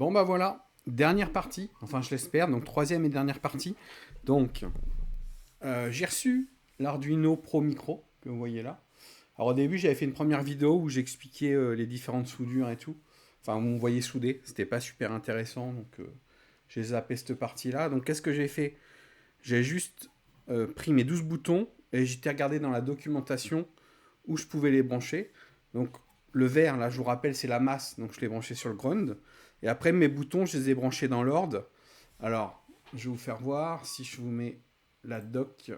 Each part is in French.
Bon bah voilà, dernière partie, enfin je l'espère, donc troisième et dernière partie. Donc j'ai reçu l'Arduino Pro Micro que vous voyez là. Alors au début j'avais fait une première vidéo où j'expliquais les différentes soudures et tout. Enfin où on voyait souder, c'était pas super intéressant donc j'ai zappé cette partie là. Donc qu'est-ce que j'ai fait? J'ai juste pris mes 12 boutons et j'étais regardé dans la documentation où je pouvais les brancher. Donc le vert, là, je vous rappelle, c'est la masse, donc je l'ai branché sur le ground. Et après, mes boutons, je les ai branchés dans l'ordre. Alors, je vais vous faire voir si je vous mets la doc.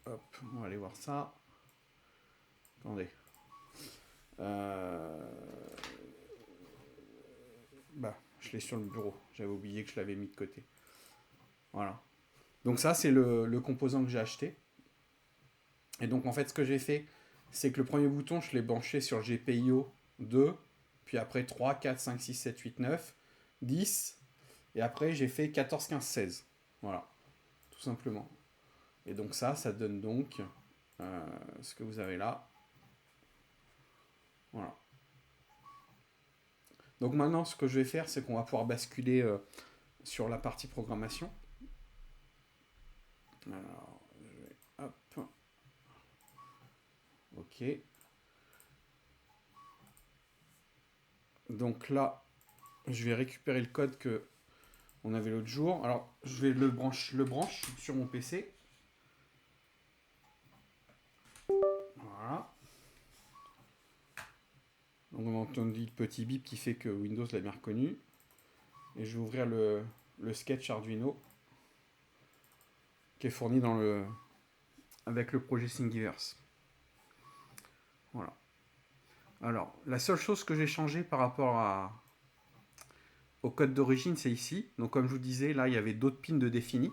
Hop, on va aller voir ça. Attendez. Euh, Bah, je l'ai sur le bureau. J'avais oublié que je l'avais mis de côté. Voilà. Donc ça, c'est le composant que j'ai acheté. Et donc, en fait, ce que j'ai fait, c'est que le premier bouton, je l'ai branché sur le GPIO 2, puis après 3, 4, 5, 6, 7, 8, 9, 10, et après j'ai fait 14, 15, 16. Voilà, tout simplement. Et donc ça donne donc ce que vous avez là. Voilà. Donc maintenant, ce que je vais faire, c'est qu'on va pouvoir basculer sur la partie programmation. Alors, je vais... Hop. Ok. Donc là, je vais récupérer le code que on avait l'autre jour. Alors, je vais le branche sur mon PC. Voilà. Donc on entend le petit bip qui fait que Windows l'a bien reconnu. Et je vais ouvrir le sketch Arduino qui est fourni avec le projet Thingiverse. Voilà. Alors, la seule chose que j'ai changé par rapport au code d'origine, c'est ici. Donc comme je vous disais, là, il y avait d'autres pins de défini.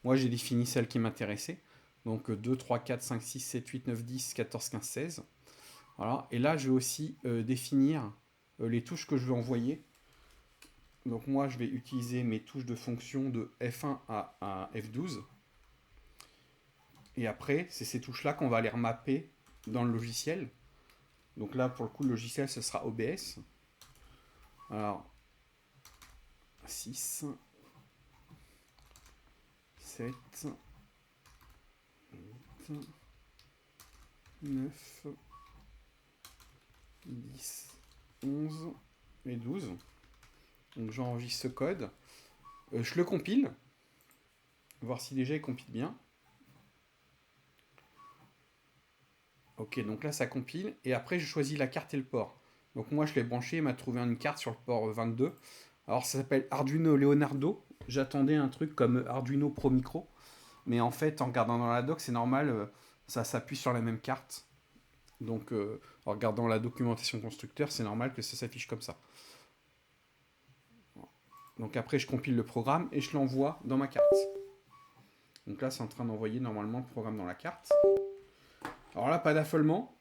Moi, j'ai défini celle qui m'intéressait. Donc 2, 3, 4, 5, 6, 7, 8, 9, 10, 14, 15, 16. Voilà. Et là, je vais aussi définir les touches que je veux envoyer. Donc moi, je vais utiliser mes touches de fonction de F1 à F12. Et après, c'est ces touches-là qu'on va les remapper dans le logiciel. Donc là, pour le coup, le logiciel, ce sera OBS. Alors, 6, 7, 8, 9, 10, 11 et 12. Donc j'enregistre ce code. Je le compile. Voir si déjà il compile bien. Ok, donc là ça compile. Et après je choisis la carte et le port. Donc moi je l'ai branché, il m'a trouvé une carte sur le port 22. Alors ça s'appelle Arduino Leonardo. J'attendais un truc comme Arduino Pro Micro. Mais en fait, en regardant dans la doc, c'est normal, ça s'appuie sur la même carte. Donc en regardant la documentation constructeur, c'est normal que ça s'affiche comme ça. Donc après, je compile le programme et je l'envoie dans ma carte. Donc là, c'est en train d'envoyer normalement le programme dans la carte. Alors là, pas d'affolement.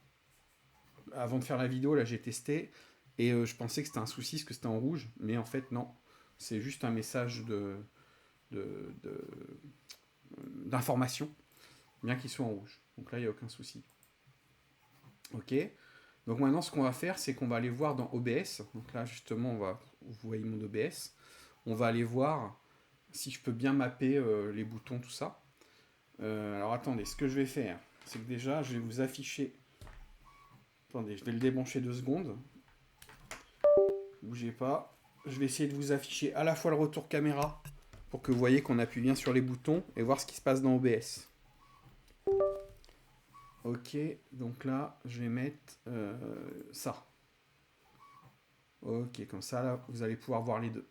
Avant de faire la vidéo, là, j'ai testé. Et je pensais que c'était un souci, parce que c'était en rouge. Mais en fait, non. C'est juste un message d'information, bien qu'il soit en rouge. Donc là, il n'y a aucun souci. Ok. Donc maintenant, ce qu'on va faire, c'est qu'on va aller voir dans OBS. Donc là, justement, vous voyez mon OBS. On va aller voir si je peux bien mapper les boutons, tout ça. Alors attendez, ce que je vais faire, c'est que déjà, je vais vous afficher. Attendez, je vais le débrancher 2 secondes. Bougez pas. Je vais essayer de vous afficher à la fois le retour caméra pour que vous voyez qu'on appuie bien sur les boutons et voir ce qui se passe dans OBS. Ok, donc là, je vais mettre ça. Ok, comme ça, là, vous allez pouvoir voir les deux.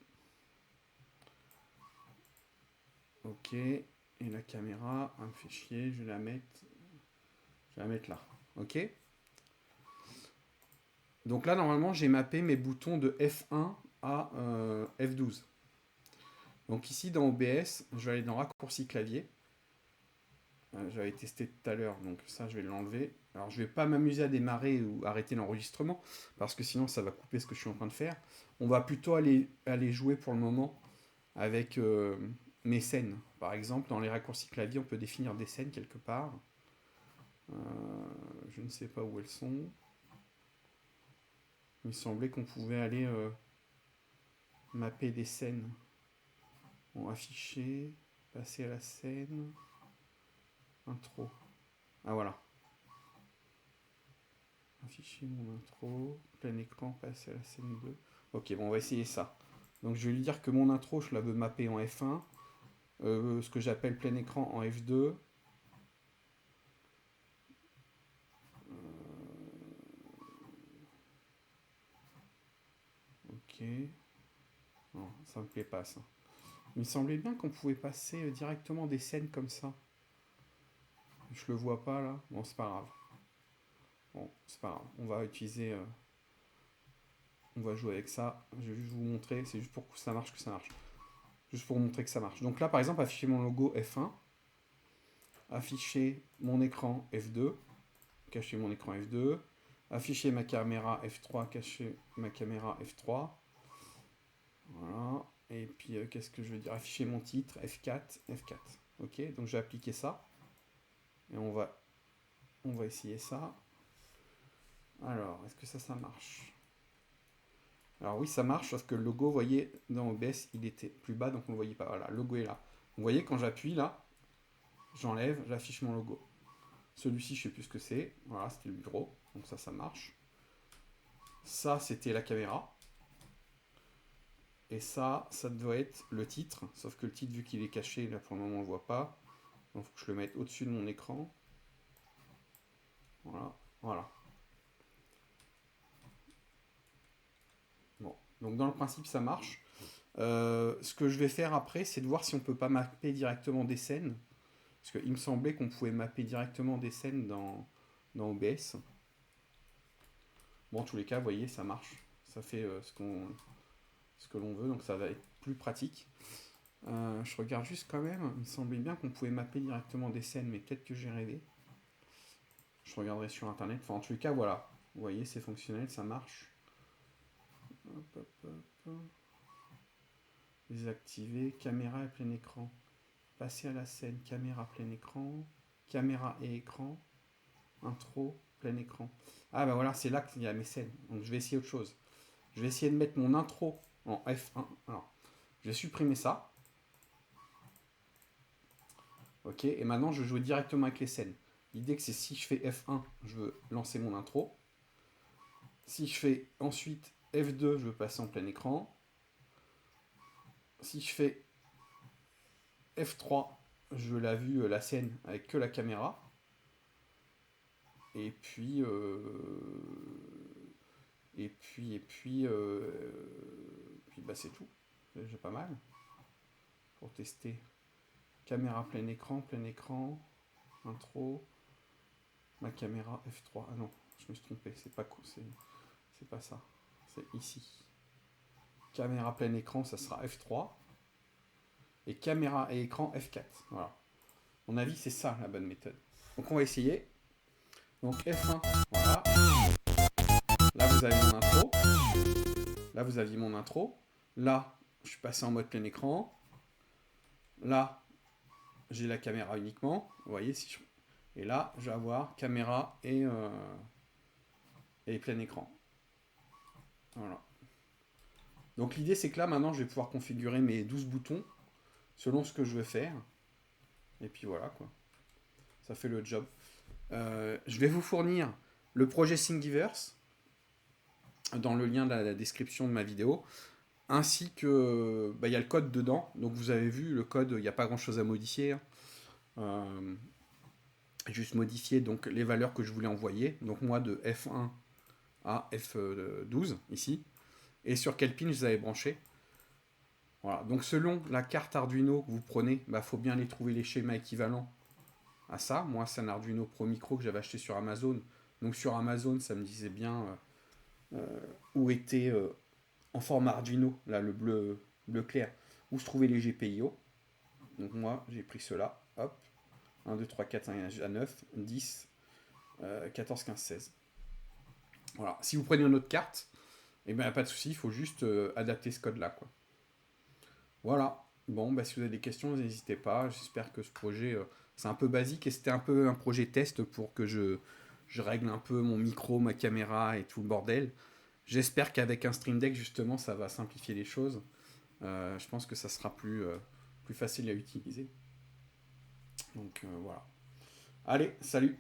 Ok, et la caméra, elle me fait chier, je vais la mettre là. Ok. Donc là, normalement, j'ai mappé mes boutons de F1 à F12. Donc ici, dans OBS, je vais aller dans raccourci clavier. J'avais testé tout à l'heure, donc ça, je vais l'enlever. Alors, je vais pas m'amuser à démarrer ou arrêter l'enregistrement, parce que sinon, ça va couper ce que je suis en train de faire. On va plutôt aller jouer pour le moment avec mes scènes. Par exemple, dans les raccourcis clavier, on peut définir des scènes quelque part. Je ne sais pas où elles sont. Il me semblait qu'on pouvait aller mapper des scènes. Bon, afficher, passer à la scène, intro. Ah voilà. Afficher mon intro, plein écran, passer à la scène 2. Ok, bon, on va essayer ça. Donc je vais lui dire que mon intro, je la veux mapper en F1, ce que j'appelle plein écran en F2. Ok. Non, ça me plaît pas ça. Il me semblait bien qu'on pouvait passer directement des scènes comme ça. Je le vois pas là. Bon, c'est pas grave. Bon, c'est pas grave. On va utiliser. On va jouer avec ça. Je vais juste vous montrer. C'est juste pour que ça marche Juste pour vous montrer que ça marche. Donc là, par exemple, afficher mon logo F1. Afficher mon écran F2. Cacher mon écran F2. Afficher ma caméra F3. Cacher ma caméra F3. Voilà. Et puis, qu'est-ce que je veux dire? Afficher mon titre F4. F4. Ok, donc j'ai appliqué ça. Et on va essayer ça. Alors, est-ce que ça marche? Alors oui, ça marche, sauf que le logo, vous voyez, dans OBS, il était plus bas, donc on ne le voyait pas. Voilà, le logo est là. Vous voyez, quand j'appuie là, j'enlève, j'affiche mon logo. Celui-ci, je ne sais plus ce que c'est. Voilà, c'était le bureau, donc ça marche. Ça, c'était la caméra. Et ça doit être le titre, sauf que le titre, vu qu'il est caché, là pour le moment, on ne le voit pas. Donc il faut que je le mette au-dessus de mon écran. Voilà, voilà. Bon, donc dans le principe, ça marche. Ce que je vais faire après, c'est de voir si on peut pas mapper directement des scènes. Parce qu'il me semblait qu'on pouvait mapper directement des scènes dans OBS. Bon, en tous les cas, vous voyez, ça marche. Ça fait ce que l'on veut, donc ça va être plus pratique. Je regarde juste quand même. Il me semblait bien qu'on pouvait mapper directement des scènes, mais peut-être que j'ai rêvé. Je regarderai sur internet. Enfin, en tous les cas, voilà. Vous voyez, c'est fonctionnel, ça marche. Hop, hop, hop. Désactiver, caméra et plein écran. Passer à la scène, caméra plein écran, caméra et écran, intro, plein écran. Ah bah voilà, c'est là qu'il y a mes scènes. Donc je vais essayer autre chose. Je vais essayer de mettre mon intro en F1. Alors, je vais supprimer ça. Ok, et maintenant je joue directement avec les scènes. L'idée que c'est si je fais F1, je veux lancer mon intro. Si je fais ensuite F2, je veux passer en plein écran. Si je fais F3, je veux la vue, la scène avec que la caméra. Et puis, puis bah c'est tout. C'est déjà pas mal. Pour tester. Caméra plein écran, intro, ma caméra F3. Ah non, je me suis trompé, c'est pas cool, c'est pas ça. C'est ici. Caméra plein écran, ça sera F3. Et caméra et écran F4. Voilà. À mon avis, c'est ça la bonne méthode. Donc on va essayer. Donc F1, voilà. Là vous avez mon intro. Là vous aviez mon intro. Là, je suis passé en mode plein écran. Là, j'ai la caméra uniquement. Vous voyez, si je... Et là, je vais avoir caméra et plein écran. Voilà. Donc l'idée, c'est que là, maintenant, je vais pouvoir configurer mes 12 boutons selon ce que je veux faire. Et puis voilà, quoi. Ça fait le job. Je vais vous fournir le projet Thingiverse dans le lien de la description de ma vidéo. Ainsi que, il y a le code dedans. Donc vous avez vu, le code, il n'y a pas grand-chose à modifier. Juste modifier donc, les valeurs que je voulais envoyer. Donc moi, de F1 à F12, ici. Et sur quel pin je les avais branchés. Voilà. Donc selon la carte Arduino que vous prenez, faut bien les trouver les schémas équivalents à ça. Moi, c'est un Arduino Pro Micro que j'avais acheté sur Amazon. Donc sur Amazon, ça me disait bien où était en forme Arduino, là, le bleu clair, où se trouvaient les GPIO. Donc moi, j'ai pris cela. Hop. 1, 2, 3, 4, 5, 9, 10, 14, 15, 16. Voilà. Si vous prenez une autre carte, eh bien, pas de souci, il faut juste adapter ce code-là, quoi. Voilà. Bon, si vous avez des questions, n'hésitez pas. J'espère que ce projet, c'est un peu basique et c'était un peu un projet test pour que je règle un peu mon micro, ma caméra et tout le bordel. J'espère qu'avec un Stream Deck, justement, ça va simplifier les choses. Je pense que ça sera plus facile à utiliser. Donc voilà. Allez, salut!